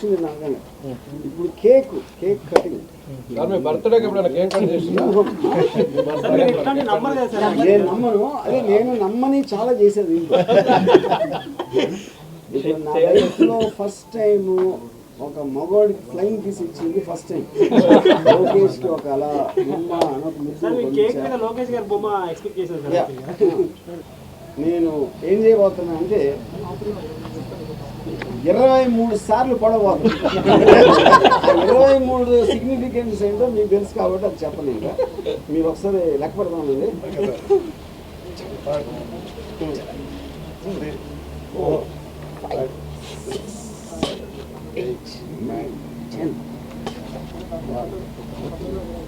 వచ్చింది నాకనే. ఇప్పుడు cake cutting నేను నమ్మను, అదే నేను నమ్మని చాలా చేసేది. ఇప్పుడు నా లైఫ్లో ఫస్ట్ టైం ఒక మగవాడికి ఫ్లైయింగ్ కిస్ ఇచ్చింది ఫస్ట్ టైం. లోకేష్కి ఒక అలా నేను ఏం చేయబోతున్నా అంటే 23 సార్లు పడబోతున్నా. 23 సిగ్నిఫికెన్స్ ఏంటో మీకు తెలుసు కాబట్టి అది చెప్పను. ఇంకా మీరు ఒకసారి లెక్క పెడదామండి. 8, 9, 10, 11,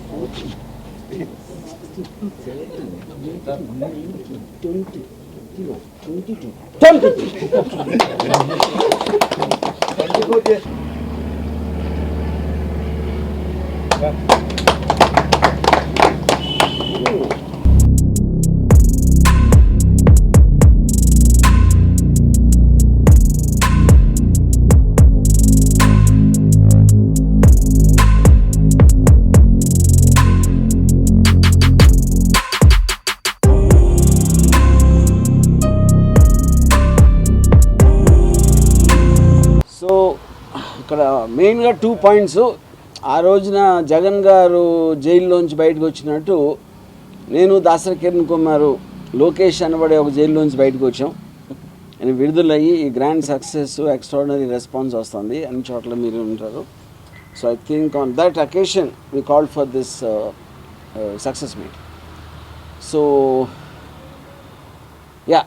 14, 15, 16, 17, 18, 20, 21, 22, 23. సో ఇక్కడ మెయిన్గా 2 పాయింట్స్. ఆ రోజున జగన్ గారు జైల్లోంచి బయటకు వచ్చినట్టు నేను దాసరి కిరణ్ కుమార్ లోకేష్ అనబడే ఒక జైల్లోంచి బయటకు వచ్చాం. అని విడుదలయ్యి ఈ గ్రాండ్ సక్సెస్ ఎక్స్ట్రాడినరీ రెస్పాన్స్ వస్తుంది అన్ని చోట్ల మీరు ఉంటారు. So I think on that occasion we called for this success meet. So yeah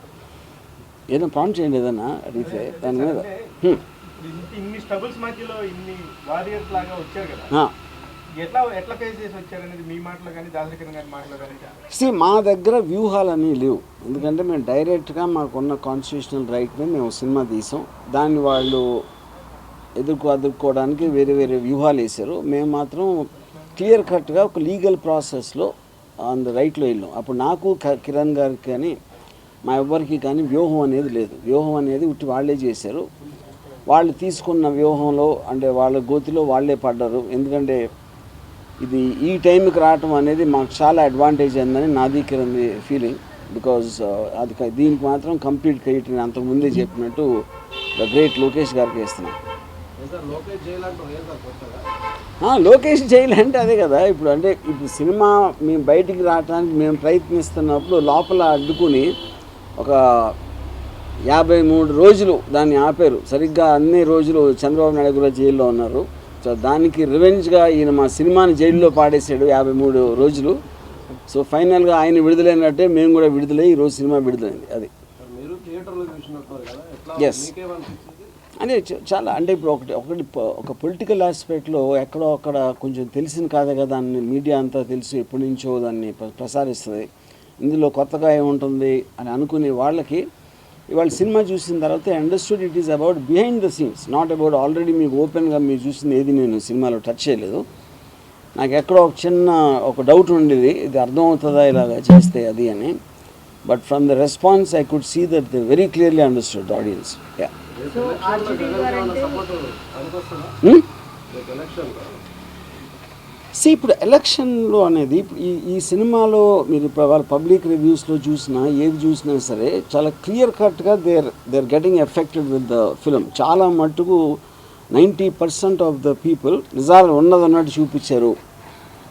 ఏదైనా ప్రాంప్ట్ చేయండి, ఏదన్నా అడిగితే దాని మీద. ఇన్ని స్ట్రగుల్స్ మధ్యలో ఇన్ని వారియర్స్ లాగా వచ్చారు కదా, ఎట్లా ఫేస్ చేసి వచ్చారనేది మీ మాటలో కానీ దాసరి కిరణ్ గారి మాటలో కానీ. మా దగ్గర వ్యూహాలన్నీ లేవు, ఎందుకంటే మేము డైరెక్ట్గా మాకున్న కాన్స్టిట్యూషనల్ రైట్ని మేము సినిమా తీసాం. దాన్ని వాళ్ళు ఎదుర్కోవడానికి వేరే వేరే వ్యూహాలు వేశారు. మేము మాత్రం క్లియర్ కట్గా ఒక లీగల్ ప్రాసెస్లో ఆన్ ద రైట్లో వెళ్ళాం. అప్పుడు నాకు కిరణ్ గారికి కానీ మా ఎవ్వరికి కానీ వ్యూహం అనేది లేదు. వ్యూహం అనేది ఉట్టి వాళ్ళే చేశారు. వాళ్ళు తీసుకున్న వ్యూహంలో అంటే వాళ్ళ గోతిలో వాళ్ళే పడ్డారు. ఎందుకంటే ఇది ఈ టైంకి రావటం అనేది మాకు చాలా అడ్వాంటేజ్ అయిందని నాది కిరణ్ ఫీలింగ్. బికాజ్ అది దీనికి మాత్రం కంప్లీట్ క్రెడిట్ నేను అంతకుముందే చెప్పినట్టు ద గ్రేట్ లోకేష్ గారికి ఇస్తున్నాను. లోకేష్ జైలు అంటే అదే కదా. ఇప్పుడు అంటే ఇప్పుడు సినిమా మేము బయటికి రావడానికి మేము ప్రయత్నిస్తున్నప్పుడు లోపల అడ్డుకుని ఒక 53 రోజులు దాన్ని ఆపారు. సరిగ్గా అన్ని రోజులు చంద్రబాబు నాయుడు కూడా జైల్లో ఉన్నారు. సో దానికి రివెంజ్గా ఈయన మా సినిమాని జైల్లో పాడేసాడు 53 రోజులు. సో ఫైనల్గా ఆయన విడుదలైనట్టే మేము కూడా విడుదలై ఈరోజు సినిమా విడుదలైంది. అది ఎస్ అంటే చాలా అంటే ఇప్పుడు ఒక పొలిటికల్ ఆస్పెక్ట్లో ఎక్కడో అక్కడ కొంచెం తెలిసిన కాదే కదా, దాన్ని మీడియా అంతా తెలుసు, ఎప్పటి నుంచో దాన్ని ప్రసారిస్తుంది. ఇందులో కొత్తగా ఏముంటుంది అని అనుకునే వాళ్ళకి ఇవాళ సినిమా చూసిన తర్వాత understood it is about behind the scenes, not about already మీకు ఓపెన్గా మీరు చూసింది ఏది నేను సినిమాలో టచ్ చేయలేదు. నాకు ఎక్కడో ఒక చిన్న ఒక డౌట్ ఉండేది, ఇది అర్థమవుతుందా ఇలాగా చేస్తే అది అని. But from the response I could see that they very clearly understood audience. Yeah ఇప్పుడు ఎలక్షన్లో అనేది ఇప్పుడు ఈ సినిమాలో మీరు ఇప్పుడు వాళ్ళ పబ్లిక్ రివ్యూస్లో చూసినా ఏది చూసినా సరే చాలా క్లియర్ కట్గా they are getting affected with the film. చాలా మట్టుకు 90% ఆఫ్ ద పీపుల్ నిజాలు ఉన్నదన్నట్టు చూపించారు,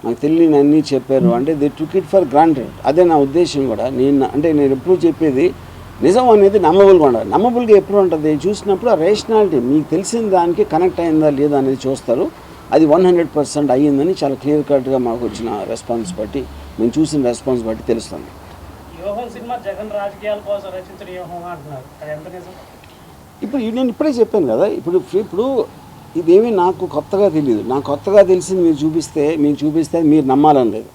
నాకు తెలియని అన్నీ చెప్పారు. అంటే they took it for granted. అదే నా ఉద్దేశం కూడా. నేను ఎప్పుడు చెప్పేది నిజం అనేది నమ్మబుల్గా ఉండాలి. నమ్మబుల్గా ఎప్పుడు ఉంటుంది చూసినప్పుడు ఆ రేషనాలిటీ మీకు తెలిసిన దానికి కనెక్ట్ అయిందా లేదా అనేది చూస్తారు. అది 100% అయ్యిందని చాలా క్లియర్ కట్గా మాకు వచ్చిన రెస్పాన్స్ బట్టి, మేము చూసిన రెస్పాన్స్ బట్టి తెలుస్తుంది. ఇప్పుడు నేను ఇప్పుడే చెప్పాను కదా, ఇప్పుడు ఇదేమీ నాకు కొత్తగా తెలియదు. నాకు కొత్తగా తెలిసింది మీకు చూపిస్తే మీరు నమ్మాలని లేదు.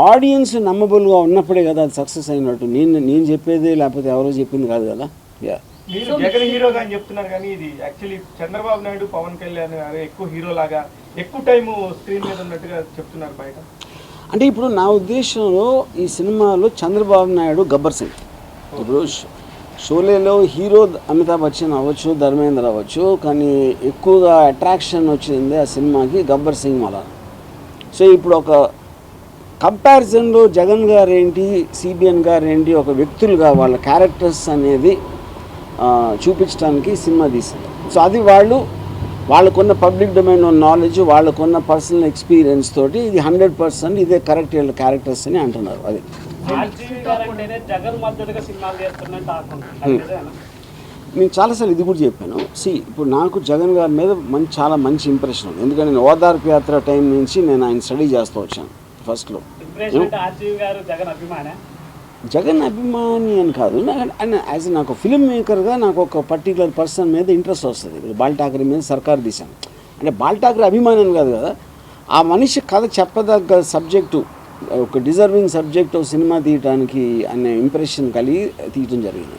ఆడియన్స్ నమ్మబుల్గా ఉన్నప్పుడే కదా అది సక్సెస్ అయినట్టు. నేను చెప్పేది లేకపోతే ఎవరో చెప్పింది కాదు కదా. యా మీరు జగన్ హీరోగా అని చెప్తున్నారు కానీ ఇది యాక్చువల్లీ చంద్రబాబు నాయుడు పవన్ కళ్యాణ్ గారు ఎక్కువ హీరోలాగా ఎక్కువ టైము స్క్రీన్ మీద ఉన్నట్టుగా చెప్తున్నారు బయట. అంటే ఇప్పుడు నా ఉద్దేశంలో ఈ సినిమాలో చంద్రబాబు నాయుడు గబ్బర్ సింగ్. ఇప్పుడు షోలేలో హీరో అమితాబ్ బచ్చన్ అవ్వచ్చు, ధర్మేంద్ర అవ్వచ్చు, కానీ ఎక్కువగా అట్రాక్షన్ వచ్చింది ఆ సినిమాకి గబ్బర్ సింగ్ మళ్ళా. సో ఇప్పుడు ఒక కంపారిజన్లో జగన్ గారు ఏంటి, సిబిఎన్ గారు ఏంటి, ఒక వ్యక్తులుగా వాళ్ళ క్యారెక్టర్స్ అనేది చూపించడానికి సినిమా తీసింది. సో అది వాళ్ళకున్న పబ్లిక్ డొమైన్ నాలెడ్జ్, వాళ్ళకున్న పర్సనల్ ఎక్స్పీరియన్స్ తోటి ఇది 100% ఇదే కరెక్ట్ వీళ్ళ క్యారెక్టర్స్ అని అంటున్నారు. అది నేను చాలాసార్లు ఇది కూడా చెప్పాను. ఇప్పుడు నాకు జగన్ గారి మీద చాలా మంచి ఇంప్రెషన్ ఉంది. ఎందుకంటే నేను ఓదార్పు యాత్ర టైం నుంచి నేను ఆయన స్టడీ చేస్తూ వచ్చాను. ఫస్ట్లో జగన్ అభిమాని అని కాదు, యాజ్ నాకు ఫిల్మ్ మేకర్గా నాకు ఒక పర్టికులర్ పర్సన్ మీద ఇంట్రెస్ట్ వస్తుంది. ఇప్పుడు బాల్ ఠాకరే మీద సర్కార్ తీశాను అంటే బాల్ ఠాకరే అభిమాని అని కాదు కదా, ఆ మనిషి కథ చెప్పదగ్గ సబ్జెక్టు, ఒక డిజర్వింగ్ సబ్జెక్ట్ సినిమా తీయడానికి అనే ఇంప్రెషన్ కలిగి తీయటం జరిగింది.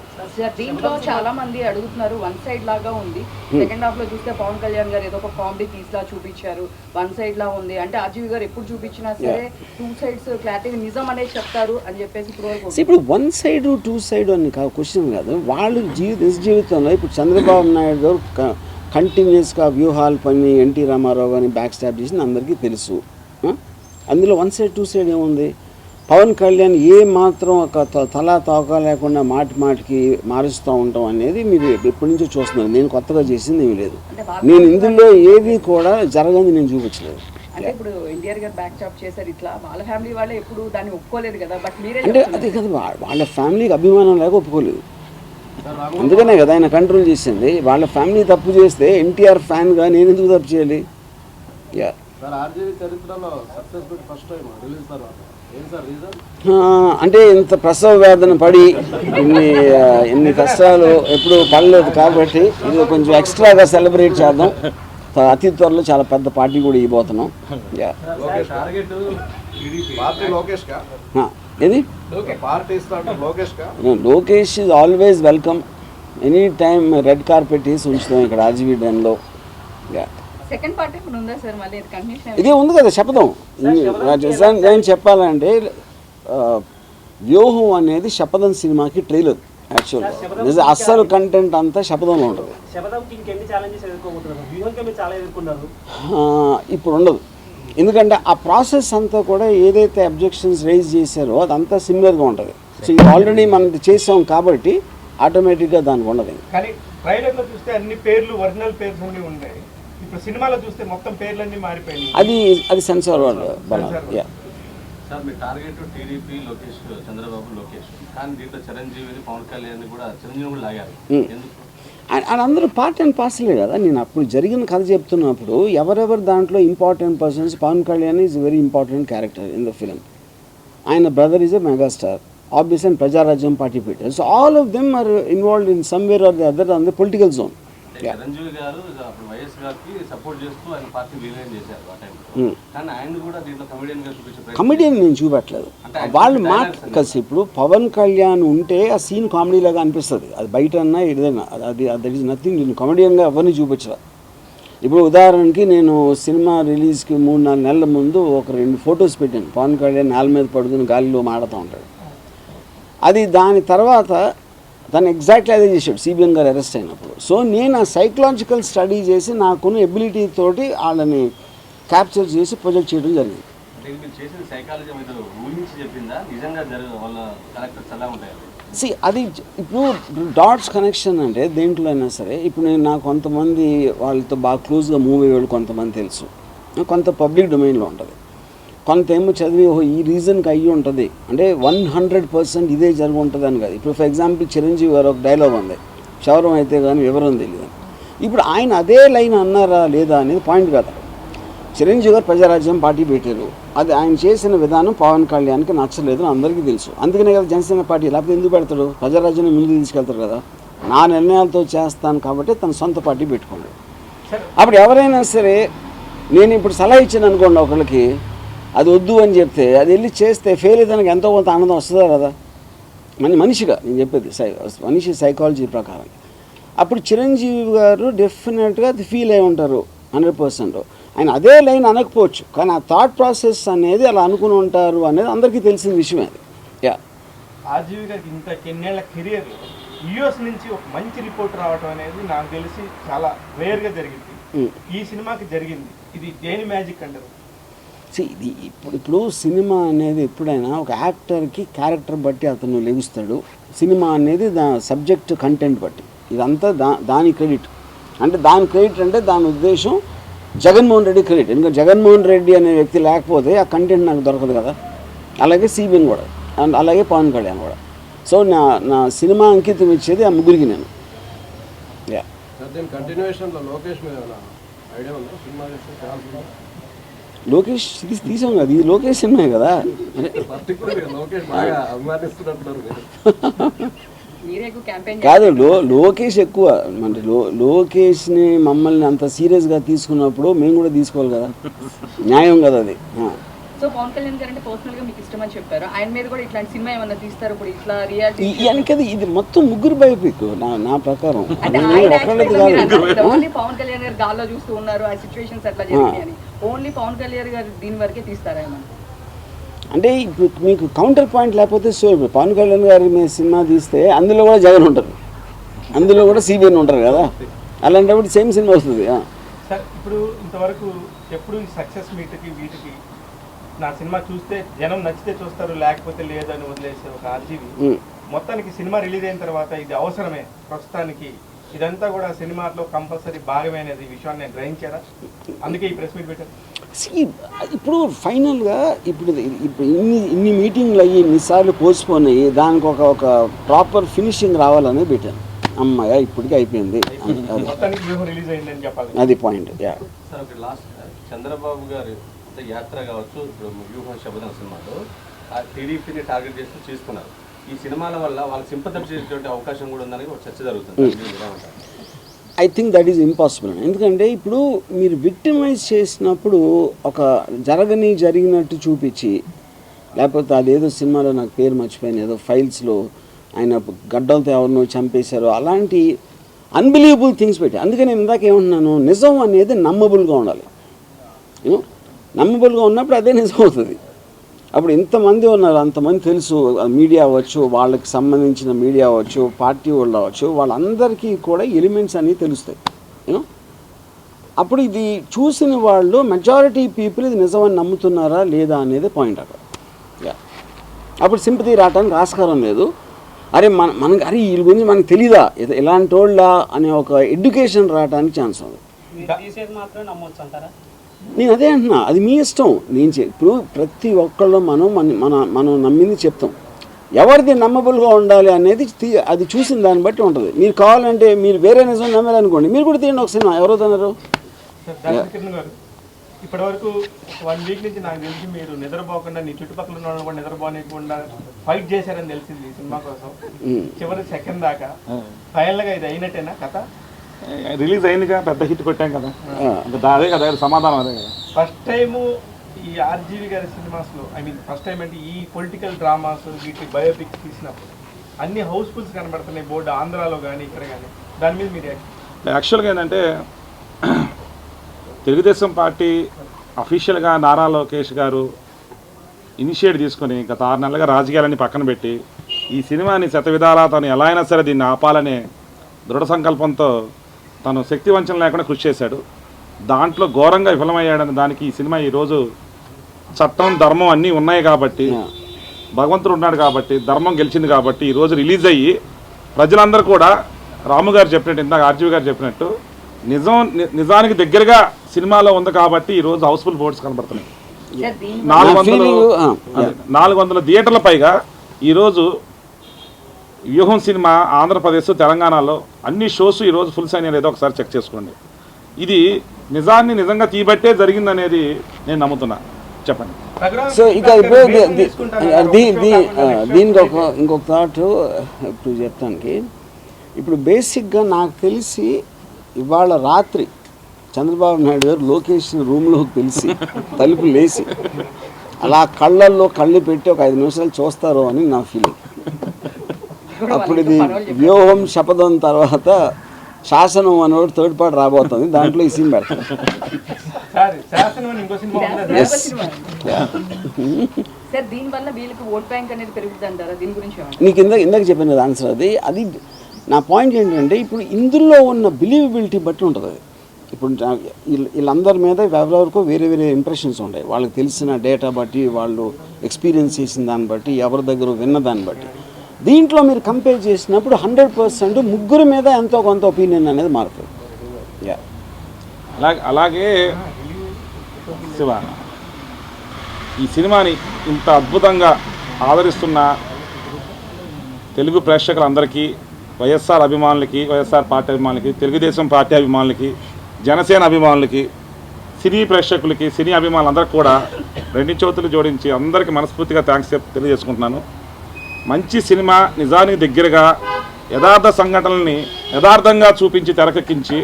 దీంట్లో చాలా మంది అడుగుతున్నారు, వన్ సైడ్ లాగా ఉంది. సెకండ్ హాఫ్ లో చూస్తే పవన్ కళ్యాణ్ గారు ఏదో ఒక కామెడీ పీస్ లా చూపించారు, వన్ సైడ్ లా ఉంది అంటే ఆర్జీవి గారు ఎప్పుడు చూపించినా సరే టూ సైడ్స్ క్లారిటీ నిజం అనేది చెప్తారు అని చెప్పేసి ఇప్పుడు వన్ సైడ్ టూ సైడ్ అని క్వశ్చన్ కాదు. వాళ్ళు జీవితంలో ఇప్పుడు చంద్రబాబు నాయుడు గారు కంటిన్యూస్గా వ్యూహాలు పని ఎన్టీ రామారావు గారిని బ్యాక్ స్టాప్ చేసింది అందరికీ తెలుసు. అందులో వన్ సైడ్ టూ సైడ్ ఏముంది? పవన్ కళ్యాణ్ ఏ మాత్రం ఒక తలా తోక లేకుండా మాటికి మారుస్తూ ఉంటాం అనేది మీరు ఎప్పటి నుంచో చూస్తున్నారు. నేను కొత్తగా చేసింది ఏమీ లేదు. నేను ఇందులో ఏది కూడా జరగని నేను చూపించలేదు. అంటే ఇప్పుడు ఎన్టీఆర్ గారు బ్యాక్ స్టాప్ చేశారు, ఇట్లా వాళ్ళ ఫ్యామిలీ వాళ్ళే ఎప్పుడు దాన్ని ఒప్పుకోలేదు కదా, బట్ మీరే అంటే అదే కదా వాళ్ళ ఫ్యామిలీకి అభిమానం లేక ఒప్పుకోలేదు. అందుకనే కదా ఆయన కంట్రోల్ చేసింది. వాళ్ళ ఫ్యామిలీ తప్పు చేస్తే ఎన్టీఆర్ ఫ్యాన్గా నేను ఎందుకు తప్పు చేయాలి? అంటే ఇంత ప్రసవ వేదన పడి ఇన్ని కష్టాలు ఎప్పుడు పడలేదు కాబట్టి ఇది కొంచెం ఎక్స్ట్రాగా సెలబ్రేట్ చేద్దాం. అతి త్వరలో చాలా పెద్ద పార్టీ కూడా ఇవ్వబోతున్నాం. ఏది Lokesh is always welcome any time. Red carpet వేసి ఉంచుతాం ఇక్కడ ఆర్జీవీ డ్యాన్లో. ఇదే ఉంది కదా శపథం. నేను చెప్పాలంటే వ్యూహం అనేది శపథం సినిమాకి ట్రైలర్. యాక్చువల్గా అస్సలు కంటెంట్ అంతా శపథంలో ఉంటుంది. ఇప్పుడు ఉండదు, ఎందుకంటే ఆ ప్రాసెస్ అంతా కూడా ఏదైతే అబ్జెక్షన్స్ రైజ్ చేశారో అదంతా సిమిలర్గా ఉంటుంది. సో ఇది ఆల్రెడీ మనం చేసాం కాబట్టి ఆటోమేటిక్గా దానికి ఉండదు. కానీ ట్రైలర్లో చూస్తే అన్ని పేర్లు ఒరిజినల్ పేర్స్ ఉన్నాయి, ఇప్పుడు సినిమాలో చూస్తే మొత్తం పేర్లన్నీ మారిపోయాయి. అది సెన్సార్ వాళ్ళు సార్ మీ టార్గెట్ టీడీపీ లోకేష్, చంద్రబాబు లోకేష్, కానీ దీంట్లో చిరంజీవిని పవన్ కళ్యాణ్ కూడా చిరంజీవి కూడా లాగారు. అందరూ పార్ట్ అండ్ పార్సలే కదా. నేను అప్పుడు జరిగిన కథ చెప్తున్నప్పుడు ఎవరెవరు దాంట్లో important persons, Pawan Kalyan is very important character in the film. ఆయన brother is a megastar, obvious, and Prajarajyam party పెట్టారు. So all of them are involved in somewhere or the other on the political zone. Chiranjeevi garu అప్పుడు YS గారికి support చేస్తూ ఆయన party రిలైన్ చేశారు ఆ టైంలో, కానీ ఆయన కూడా దీంట్లో కమెడియన్ గా చూపించారు. కమెడియన్ నేను చూపెట్టలేదు, వాళ్ళు కలిసి. ఇప్పుడు పవన్ కళ్యాణ్ ఉంటే ఆ సీన్ కామెడీ లాగా అనిపిస్తుంది, అది బయట అన్నా ఏదైనా. అది దట్ ఈస్ నథింగ్. నేను కమెడియన్గా ఎవరిని చూపించరా. ఇప్పుడు ఉదాహరణకి నేను సినిమా రిలీజ్కి 3-4 నెలల ముందు ఒక 2 ఫొటోస్ పెట్టాను. పవన్ కళ్యాణ్ నేల మీద పడుకుని గాలిలో మాడుతూ ఉంటాడు. అది దాని తర్వాత దాన్ని ఎగ్జాక్ట్లీ అదే చేశాడు సిబిఎన్ గారు అరెస్ట్ అయినప్పుడు. సో నేను ఆ సైకలాజికల్ స్టడీ చేసి నాకున్న ఎబిలిటీ తోటి వాళ్ళని క్యాప్చర్ చేసి ప్రొజెక్ట్ చేయడం జరిగింది. అది ఇప్పుడు డాట్స్ కనెక్షన్ అంటే దేంట్లో అయినా సరే. ఇప్పుడు నేను నాకు కొంతమంది వాళ్ళతో బాగా క్లోజ్గా మూవ్ అయ్యేవాళ్ళు కొంతమంది తెలుసు, కొంత పబ్లిక్ డొమైన్లో ఉంటుంది, కొంత ఏమో చదివి ఈ రీజన్కి అయ్యి ఉంటుంది. అంటే 100% ఇదే జరిగి ఉంటుంది అని కాదు. ఇప్పుడు ఫర్ ఎగ్జాంపుల్ చిరంజీవి గారు ఒక డైలాగ్ ఉంది, క్షవరం అయితే కానీ వివరం తెలియదు. ఇప్పుడు ఆయన అదే లైన్ అన్నారా లేదా అనేది పాయింట్ కదా. చిరంజీవి గారు ప్రజారాజ్యం పార్టీ పెట్టారు, అది ఆయన చేసిన విధానం పవన్ కళ్యాణ్కి నచ్చలేదు అందరికీ తెలుసు. అందుకనే కదా జనసేన పార్టీ, లేకపోతే ఎందుకు పెడతాడు? ప్రజారాజ్యాన్ని ముందుకు తీసుకెళ్తారు కదా. నా నిర్ణయాలతో చేస్తాను కాబట్టి తన సొంత పార్టీ పెట్టుకోండి. అప్పుడు ఎవరైనా సరే నేను ఇప్పుడు సలహా ఇచ్చాను అనుకోండి ఒకళ్ళకి, అది వద్దు అని చెప్తే అది వెళ్ళి చేస్తే ఫెయిల్ అయితే దానికి ఎంతో కొంత ఆనందం వస్తుందా కదా. మనిషిగా నేను చెప్పేది మనిషి సైకాలజీ ప్రకారం. అప్పుడు చిరంజీవి గారు డెఫినెట్గా అది ఫీల్ అయి ఉంటారు 100%. ఆయన అదే లైన్ అనకపోవచ్చు, కానీ ఆ థాట్ ప్రాసెస్ అనేది అలా అనుకుని ఉంటారు అనేది అందరికీ తెలిసిన విషయమే. అది ఆర్జీవి గారికి ఇంత ఎన్నేళ్ల కెరియర్ యుఎస్ నుంచి ఒక మంచి రిపోర్ట్ రావటం అనేది నాకు తెలిసి చాలా రేర్గా జరిగింది. ఈ సినిమాకి జరిగింది. ఇది దేని మ్యాజిక్ అంటారు? ఇది ఇప్పుడు సినిమా అనేది ఎప్పుడైనా ఒక యాక్టర్కి క్యారెక్టర్ బట్టి అతను లెగుస్తాడు. సినిమా అనేది సబ్జెక్ట్ కంటెంట్ బట్టి ఇదంతా దాని క్రెడిట్. అంటే దాని క్రెడిట్ అంటే దాని ఉద్దేశం జగన్మోహన్ రెడ్డి క్రెడిట్. ఎందుకంటే జగన్మోహన్ రెడ్డి అనే వ్యక్తి లేకపోతే ఆ కంటెంట్ నాకు దొరకదు కదా. అలాగే సిబిఎన్ కూడా, అండ్ అలాగే పవన్ కళ్యాణ్ కూడా. సో నా సినిమా అంకితం ఇచ్చేది ఆ ముగ్గురికి నేను. లోకేష్ తీసాం కదా, ఇది లోకేష్ సినిమా కదా. కాదు లోకేష్ ఎక్కువ అంటే లోకేష్ని మమ్మల్ని అంత సీరియస్గా తీసుకున్నప్పుడు మేము కూడా తీసుకోవాలి కదా, న్యాయం కదా అది. సో పవన్ కళ్యాణ్ గారు అంటే పర్సనల్ గా మీకు ఇష్టం అని చెప్పారు. ఆయన మీద కూడా ఇట్లాంటి సినిమా ఏమన్నా తీస్తారు ఇప్పుడు ఇట్లా రియాలిటీ? కదా ఇది మొత్తం ముగ్గురు బయోపిక్ నా ప్రకారం. ఓన్లీ పవన్ కళ్యాణ్ గారు గాల్లో చూస్తూ ఉన్నారు, ఆ సిచ్యువేషన్స్ ఎట్లా జరిగాయని ఓన్లీ పవన్ కళ్యాణ్ గారు దీని వరకే తీస్తారా ఏమన్నా? అంటే ఇప్పుడు మీకు కౌంటర్ పాయింట్ లేకపోతే సో ఇప్పుడు పవన్ కళ్యాణ్ గారి మీద సినిమా తీస్తే అందులో కూడా జగన్ ఉంటారు, అందులో కూడా సిబిఎన్ ఉంటారు కదా. అలాంటప్పుడు సేమ్ సినిమా వస్తుంది. సార్ ఇప్పుడు ఇంతవరకు ఎప్పుడు ఈ సక్సెస్ మీట్కి వీటికి నా సినిమా చూస్తే జనం నచ్చితే చూస్తారు, లేకపోతే లేదని వదిలేసే ఒక ఆర్జీవి మొత్తానికి సినిమా రిలీజ్ అయిన తర్వాత ఇది అవసరమే ప్రస్తుతానికి, ఇదంతా కూడా సినిమాలో కంపల్సరీ భాగమే అనేది విషయాన్ని నేను గ్రహించారా? అందుకే ఈ ప్రెస్ మీట్ పెట్టారు. ఇప్పుడు ఫైనల్గా ఇప్పుడు ఇన్ని మీటింగ్లు అయ్యి ఇన్నిసార్లు పోస్ట్పోన్ అయ్యి దానికి ఒక ప్రాపర్ ఫినిషింగ్ రావాలని పెట్టాను. అమ్మాయ ఇప్పటికీ అయిపోయింది, రిలీజ్ అయిందని చెప్పాలి. అది పాయింట్. లాస్ట్ చంద్రబాబు గారు యాత్ర కావచ్చు, వ్యూహం శబదం సినిమాలో టీడీపీని టార్గెట్ చేస్తూ చేసుకున్నారు. ఈ సినిమాల వల్ల వాళ్ళకి సింపథైజ్ చేసేటువంటి అవకాశం కూడా ఉందని ఒక చర్చ జరుగుతుంది. I think that is impossible. ఎందుకంటే ఇప్పుడు మీరు విక్టిమైజ్ చేసినప్పుడు ఒక జరిగినట్టు చూపించి, లేకపోతే అదేదో సినిమాలో నాకు పేరు మర్చిపోయాను, ఏదో ఫైల్స్లో ఆయన గడ్డలతో ఎవరినో చంపేశారు, అలాంటి అన్బిలీవబుల్ థింగ్స్ పెట్టి. అందుకే నేను ఇందాక ఏమంటున్నాను, నిజం అనేది నమ్మబుల్గా ఉండాలి. నమ్మబుల్గా ఉన్నప్పుడు అదే నిజం అవుతుంది. అప్పుడు ఇంతమంది ఉన్నారు, అంతమంది తెలుసు, మీడియా అవ్వచ్చు, వాళ్ళకి సంబంధించిన మీడియా అవ్వచ్చు, పార్టీ వాళ్ళు అవ్వచ్చు, వాళ్ళందరికీ కూడా ఎలిమెంట్స్ అనేవి తెలుస్తాయి. అప్పుడు ఇది చూసిన వాళ్ళు మెజారిటీ పీపుల్ ఇది నిజమని నమ్ముతున్నారా లేదా అనేది పాయింట్ అక్కడ. అప్పుడు సింపతి రావడానికి ఆస్కారం లేదు. అరే మనకి వీళ్ళ గురించి మనకు తెలీదా, ఇలాంటి వాళ్ళ అనే ఒక ఎడ్యుకేషన్ రావడానికి ఛాన్స్ ఉంది. నేను అదే అంటున్నా, అది మీ ఇష్టం. ఇప్పుడు ప్రతి ఒక్కళ్ళు మనం నమ్మింది చెప్తాం. ఎవరిది నమ్మబుల్గా ఉండాలి అనేది అది చూసిన దాన్ని బట్టి ఉంటుంది. మీరు కావాలంటే మీరు వేరే నిజం నమ్మాలనుకోండి, మీరు కూడా తీయండి ఒక సినిమా. ఎవరో తిన్నారు. ఇప్పటి వరకు 1 వీక్ నుంచి నాకు తెలిసి మీరు నిద్రపోకుండా, నీ చుట్టుపక్కల ఉన్న వాళ్ళు కూడా నిద్రపోనికుండా ఫైట్ చేశారని తెలిసింది ఈ సినిమా కోసం. చివరి సెకండ్ దాకా ఫైనల్గా ఇది అయినట్టేనా కథ? రిలీజ్ అయిందిగా, పెద్ద హిట్ కొట్టాం కదా, అదే కదా సమాధానం. అదే కదా ఫస్ట్ టైము ఈ ఆర్జీవి గారి సినిమాస్లో, ఫస్ట్ టైం అంటే ఈ పొలిటికల్ డ్రామాస్ వీటి బయోపిక్స్ తీసినప్పుడు అన్ని హౌస్ఫుల్స్ కనబడుతున్నాయి బోర్డు, ఆంధ్రాలో కానీ ఇక్కడ కానీ. దాని మీద మీరు యాక్చువల్గా ఏంటంటే తెలుగుదేశం పార్టీ అఫీషియల్గా నారా లోకేష్ గారు ఇనిషియేట్ తీసుకొని గత 6 నెలలుగా రాజకీయాలన్నీ పక్కన పెట్టి ఈ సినిమాని శతవిధాలా తను ఎలా అయినా సరే దీన్ని ఆపాలనే దృఢ సంకల్పంతో తను శక్తి వంచన లేకుండా కృషి చేశాడు. దాంట్లో ఘోరంగా విఫలమయ్యాడని దానికి ఈ సినిమా ఈరోజు చట్టం ధర్మం అన్నీ ఉన్నాయి కాబట్టి, భగవంతుడు ఉన్నాడు కాబట్టి, ధర్మం గెలిచింది కాబట్టి ఈరోజు రిలీజ్ అయ్యి ప్రజలందరూ కూడా రాము గారు చెప్పినట్టు, ఇందాక ఆర్జీవి గారు చెప్పినట్టు నిజానికి దగ్గరగా సినిమాలో ఉంది కాబట్టి ఈరోజు హౌస్ఫుల్ బోర్డ్స్ కనబడుతున్నాయి. 400 థియేటర్ల పైగా ఈరోజు వ్యూహం సినిమా ఆంధ్రప్రదేశ్, తెలంగాణలో అన్ని షోస్ ఈరోజు ఫుల్ సైన్ లేదో ఒకసారి చెక్ చేసుకోండి. ఇది నిజాన్ని నిజంగా తీబట్టే జరిగిందనేది నేను నమ్ముతున్నా. చెప్పండి. సో ఇక ఇప్పుడు దీనికి ఇంకొక థాట్ ఇప్పుడు చెప్తానికి, ఇప్పుడు బేసిక్గా నాకు తెలిసి ఇవాళ రాత్రి చంద్రబాబు నాయుడు గారు లోకేష్ రూమ్లోకి పిలిచి తలుపు లేచి అలా కళ్ళల్లో కళ్ళు పెట్టి ఒక 5 నిమిషాలు చూస్తారు అని నా ఫీలింగ్. అప్పుడు ఇది వ్యూహం శపథం తర్వాత శాసనం అనేవాడు థర్డ్ పార్ట్ రాబోతుంది, దాంట్లో ఈ సీన్ పెడతారు. నీకు ఇందాక చెప్పాను కదా ఆన్సర్. అది నా పాయింట్ ఏంటంటే ఇప్పుడు ఇందులో ఉన్న బిలీవబిలిటీ బట్టి ఉంటుంది అది. ఇప్పుడు వీళ్ళందరి మీద ఎవరెవరికో వేరే వేరే ఇంప్రెషన్స్ ఉంటాయి, వాళ్ళకి తెలిసిన డేటా బట్టి, వాళ్ళు ఎక్స్పీరియన్స్ చేసిన దాన్ని బట్టి, ఎవరి దగ్గర విన్న దాన్ని బట్టి. దీంట్లో మీరు కంపేర్ చేసినప్పుడు 100% ముగ్గురు మీద ఎంతో కొంత ఒపీనియన్ అనేది మారుతుంది. యా, అలాగే శివ, ఈ సినిమాని ఇంత అద్భుతంగా ఆదరిస్తున్న తెలుగు ప్రేక్షకులందరికీ, వైఎస్ఆర్ అభిమానులకి, వైఎస్ఆర్ పార్టీ అభిమానులకి, తెలుగుదేశం పార్టీ అభిమానులకి, జనసేన అభిమానులకి, సినీ ప్రేక్షకులకి, సినీ అభిమానులందరికీ కూడా రెండు చేతులు జోడించి అందరికీ మనస్ఫూర్తిగా థ్యాంక్స్ తెలియజేసుకుంటున్నాను. మంచి సినిమా, నిజానికి దగ్గరగా యథార్థ సంఘటనల్ని యథార్థంగా చూపించి తెరకెక్కించి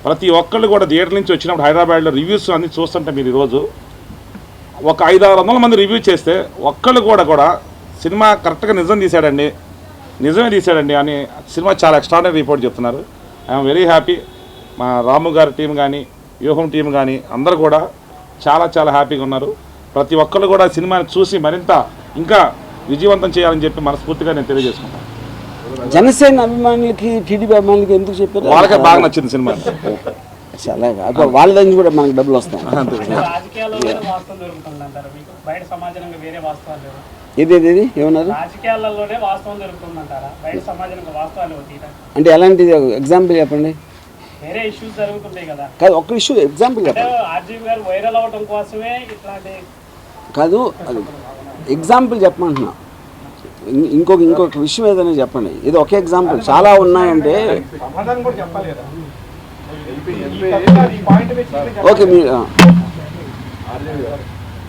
ప్రతి ఒక్కళ్ళు కూడా థియేటర్ నుంచి వచ్చినప్పుడు హైదరాబాద్లో రివ్యూస్ అన్ని చూస్తుంటే మీరు ఈరోజు ఒక 500-600 మంది రివ్యూ చేస్తే ఒక్కళ్ళు కూడా సినిమా కరెక్ట్గా నిజమే తీశాడండి అని సినిమా చాలా ఎక్స్ట్రాడినరీ రిపోర్ట్ చెప్తున్నారు. I'm very happy. మా రాము గారి టీం కానీ, వ్యూహం టీం కానీ అందరూ కూడా చాలా చాలా హ్యాపీగా ఉన్నారు. ప్రతి ఒక్కళ్ళు కూడా సినిమాని చూసి మరింత ఇంకా విజయవంతం చేయాలని చెప్పి మనస్ఫూర్తిగా నేను తెలియజేసుకుంటాను. జనసేన అభిమానులకి, టీడీపీ అభిమానులకి ఎందుకు చెప్పారు? వాళ్ళకే బాగా నచ్చింది సినిమా. చాలా వాళ్ళ దగ్గర కూడా మనకు డబ్బులు వస్తాయి. ఇది ఏమన్నారు? అంటే ఎలాంటిది ఎగ్జాంపుల్ చెప్పండి. కాదు, ఒక్క ఇష్యూ ఎగ్జాంపుల్ చెప్పండి. కాదు, అది ఎగ్జాంపుల్ చెప్పమంటున్నా. ఇంకొక విషయం ఏదైనా చెప్పండి. ఇది ఒకే ఎగ్జాంపుల్, చాలా ఉన్నాయంటే. ఓకే, మీరు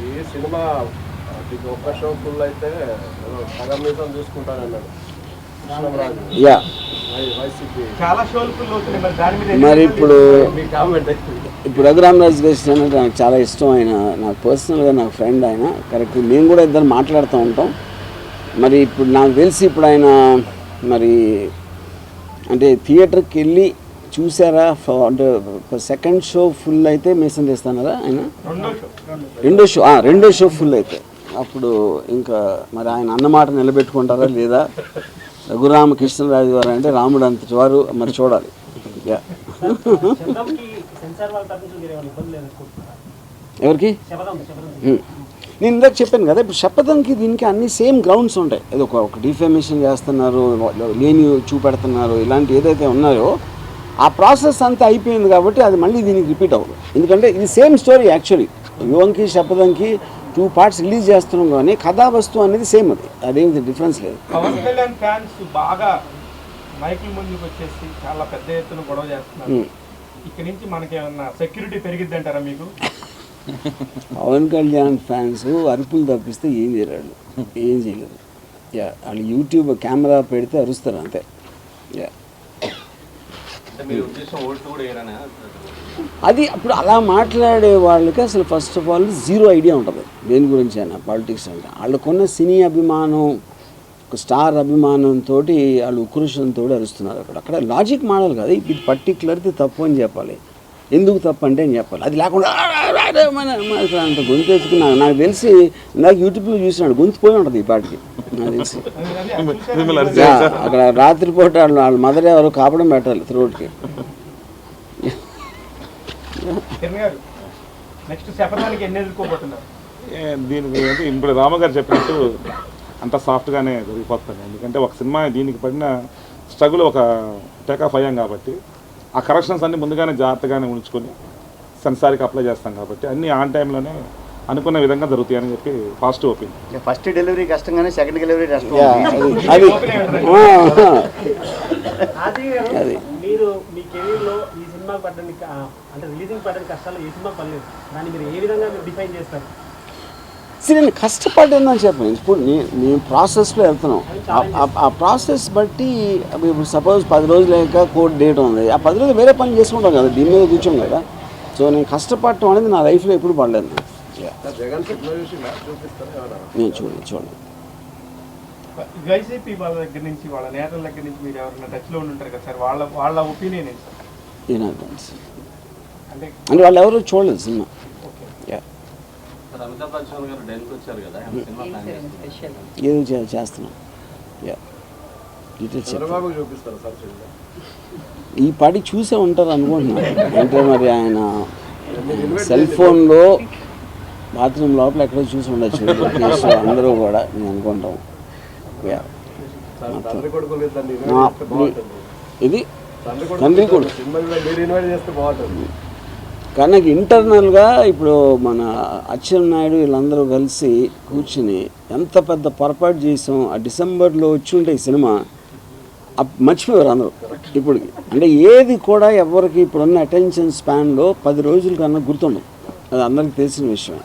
ఈ సినిమా ఒక్క షో ఫుల్ అయితే సగం మీసం చూసుకుంటానన్నాడు. మరి ఇప్పుడు రఘురామరాజు గారి అంటే నాకు చాలా ఇష్టం. ఆయన నాకు పర్సనల్గా నాకు ఫ్రెండ్. ఆయన కరెక్ట్, మేము కూడా ఇద్దరు మాట్లాడుతూ ఉంటాం. మరి ఇప్పుడు నాకు తెలిసి ఇప్పుడు ఆయన మరి అంటే థియేటర్కి వెళ్ళి చూసారా? అంటే సెకండ్ షో ఫుల్ అయితే మీసం తీస్తున్నారా ఆయన? రెండో షో ఫుల్ అయితే అప్పుడు ఇంకా మరి ఆయన అన్నమాట నిలబెట్టుకుంటారా లేదా? రఘురామకృష్ణరాజు గారు అంటే రాముడు అంతటి వారు, మరి చూడాలి. ఎవరికి? నేను ఇందాక చెప్పాను కదా, ఇప్పుడు శపథంకి దీనికి అన్ని సేమ్ గ్రౌండ్స్ ఉంటాయి. ఏదో ఒక డిఫేమేషన్ చేస్తున్నారు, లేని చూపెడుతున్నారు, ఇలాంటి ఏదైతే ఉన్నాయో ఆ ప్రాసెస్ అంతా అయిపోయింది కాబట్టి అది మళ్ళీ దీనికి రిపీట్ అవ్వదు. ఎందుకంటే ఇది సేమ్ స్టోరీ యాక్చువల్లీ. యువంకి శపథంకి 2 parts రిలీజ్ చేస్తున్నాం, కానీ కథా వస్తువు అనేది సేమ్. అదేమి డిఫరెన్స్ లేదు. పవన్ కళ్యాణ్ ఫ్యాన్స్ బాగా మైకుల ముందుకు వచ్చేసి చాలా పెద్ద ఎత్తున గొడవ చేస్తున్నారు. ఇక్కడ నుంచి మనకి ఏమన్నా సెక్యూరిటీ పెరిగిద్ది అంటారా మీకు? పవన్ కళ్యాణ్ ఫ్యాన్స్ అరుపులు తప్పిస్తే ఏం చేయలేరు. వాళ్ళు యూట్యూబ్ కెమెరా పెడితే అరుస్తారు అంతే. అది అప్పుడు అలా మాట్లాడే వాళ్ళకి అసలు ఫస్ట్ ఆఫ్ ఆల్ 0 ఐడియా ఉంటుంది దేని గురించి అయినా. పాలిటిక్స్ అంటే వాళ్ళకున్న సినీ అభిమానం, ఒక స్టార్ అభిమానంతో వాళ్ళు ఉక్రోషంతో అరుస్తున్నారు. అక్కడ లాజిక్ మాడాలి కదా. ఇది పర్టికులర్ది తప్పు అని చెప్పాలి. ఎందుకు తప్పు అంటే అని చెప్పాలి. అది లేకుండా అంత గొంతు వేసుకున్నా. నాకు తెలిసి నాకు యూట్యూబ్లో చూసినాడు, గొంతు పోయి ఉంటుంది ఈ పాటికి నాకు తెలిసి. అక్కడ రాత్రిపూట వాళ్ళ మదర్ ఎవరు కాపడం పెట్టాలి త్రోట్కి. దీనికి ఇప్పుడు రామగారు చెప్పినట్టు అంత సాఫ్ట్గానే జరిగిపోతుంది. ఎందుకంటే ఒక సినిమా దీనికి పడిన స్ట్రగుల్ ఒక టేకాఫ్ అయ్యాం కాబట్టి ఆ కరెక్షన్స్ అన్ని ముందుగానే జాగ్రత్తగానే ఉంచుకొని సెన్సార్కి అప్లై చేస్తాం కాబట్టి అన్నీ ఆన్ టైంలోనే అనుకున్న విధంగా జరుగుతాయని చెప్పి పాజిటివ్ ఒపీనియన్. ఫస్ట్ డెలివరీ కష్టంగానే సెకండ్ డెలివరీ కష్టం. అది మీరు మీ కెరీర్లో ఈ సినిమా పడ్డానికి అంటే రిలీజింగ్ పడ్డానికి కష్టాలు ఏ సినిమా పడలేదు, దాన్ని మీరు ఏ విధంగా మీరు డిఫైన్ చేస్తారు? నేను కష్టపడ్డానని చెప్పాను. ఇప్పుడు నేను ప్రాసెస్లో వెళ్తున్నాం. ఆ ప్రాసెస్ బట్టి ఇప్పుడు సపోజ్ 10 రోజులు లేక కోర్టు డేట్ ఉంది, ఆ 10 రోజులు వేరే పని చేసుకుంటాం కదా, దీని మీద కూర్చోం కదా. సో నేను కష్టపడటం అనేది నా లైఫ్లో ఎప్పుడు పడలేదు. నేను చూడండి వైసీపీ వాళ్ళ దగ్గర నుంచి, వాళ్ళ నేతల దగ్గర నుంచి మీరు ఎవరైనా టచ్లో ఉంటారు కదా సార్, వాళ్ళ ఒపీనియన్ ఏంటి సార్? అంటే వాళ్ళు ఎవరు చూడలేదు సినిమా. ఏదో చేస్తున్నాం. డీటెయిల్స్ చెప్తాను. చంద్రబాబు చూపిస్తారు సార్ సినిమా. ఈ పాటి చూసే ఉంటారు అనుకుంటున్నాను. అంటే మరి ఆయన సెల్ ఫోన్లో బాత్రూమ్ లోపల ఎక్కడో చూసి ఉండొచ్చు లోకేష్ అందరూ కూడా నేను అనుకుంటాం. Yeah. సార్ తండ్రి కొడుకులు ఇద్దరిని నా- ఇన్వైట్ చేస్తే బాగుంటుంది. ఇది తండ్రి తండ్రి కొడుకు కొడుకు. సినిమా మీరు ఇన్వైట్ చేస్తే బాగుంటుంది. కానీ నాకు ఇంటర్నల్గా ఇప్పుడు మన అచ్చెన్నాయుడు వీళ్ళందరూ కలిసి కూర్చుని ఎంత పెద్ద పొరపాటు చేసాం. ఆ డిసెంబర్లో వచ్చి ఉంటే ఈ సినిమా మర్చిపోయారు అందరూ ఇప్పటికి. అంటే ఏది కూడా ఎవరికి ఇప్పుడున్న అటెన్షన్ స్పాన్లో 10 రోజుల కన్నా గుర్తుండదు. అది అందరికీ తెలిసిన విషయమే.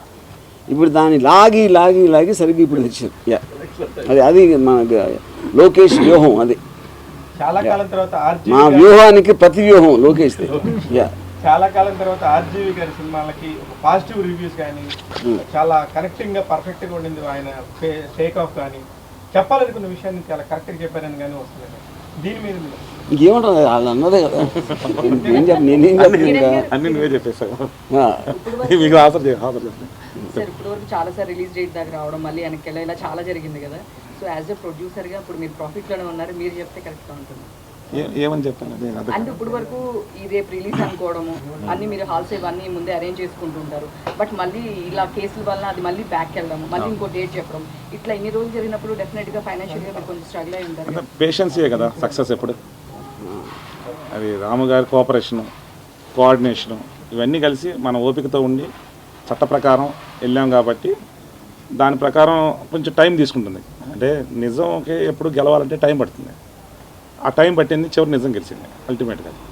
ఇప్పుడు దాన్ని లాగి లాగి లాగి సరిగ్గా ఇప్పుడు తెచ్చారు. యా, అది మన లోకేష్ వ్యూహం. అది చాలా కాలం తర్వాత మా ఆర్జీవి వ్యూహానికి ప్రతి వ్యూహం లోకేష్ది. యా, చాలా కాలం తర్వాత ఆర్జీవి గారి సినిమాలకి ఒక పాజిటివ్ రివ్యూస్ కానీ చాలా కనెక్టింగ్ గా పర్ఫెక్ట్ గా ఉండింది. ఆయన టేక్ ఆఫ్ కానీ చెప్పాలనుకున్న విషయాన్ని చాలా కరెక్ట్ గా చెప్పారని కానీ వస్తుంది. దీని మీద మీరు ఇంకేమంటారు వాళ్ళు అన్నదే కదా. నేనేం చెప్పను ఇంకా. అన్ని నువ్వే చెప్పేసావు. ఆ, మీకు ఆఫర్ చేస్తాను. సార్ ఇప్పటివరకు చాలా సార్ రిలీజ్ డేట్ దాకా రావడం మళ్ళీ వెనక్కి వెళ్ళి ఇలా చాలా జరిగింది కదా. సో యాజ్ ఎ ప్రొడ్యూసర్గా ఇప్పుడు మీరు ప్రాఫిట్లోనే ఉన్నారు, మీరు చెప్తే కరెక్ట్గా ఉంటుంది. ఏమని చెప్పాను అదే అర్థం అంటే ఇప్పుడు వరకు ఈ రేపు రిలీజ్ అనుకోవడము అన్ని మీరు హాల్స్ ఇవన్నీ ముందే అరేంజ్ చేసుకుంటుంటారు. బట్ మళ్ళీ ఇలా కేసుల వల్ల అది మళ్ళీ బ్యాక్ వెళ్ళడం, మళ్ళీ ఇంకో డేట్ చెప్పడం, ఇట్లా ఇన్ని రోజులు జరిగినప్పుడు డెఫినెట్గా ఫైనాన్షియల్గా మీరు కొంచెం స్ట్రగుల్ అయి ఉంటారు. అంటే పేషెన్సే కదా సక్సెస్ ఎప్పుడు. అది రాము గారి కోఆపరేషను, కోఆర్డినేషను ఇవన్నీ కలిసి మన ఓపికతో ఉండి చట్ట ప్రకారం వెళ్ళాం కాబట్టి దాని ప్రకారం కొంచెం టైం తీసుకుంటుంది. అంటే నిజంకి ఎప్పుడు గెలవాలంటే టైం పడుతుంది. ఆ టైం పట్టింది, చివరి నిజం గెలిచింది అల్టిమేట్గా.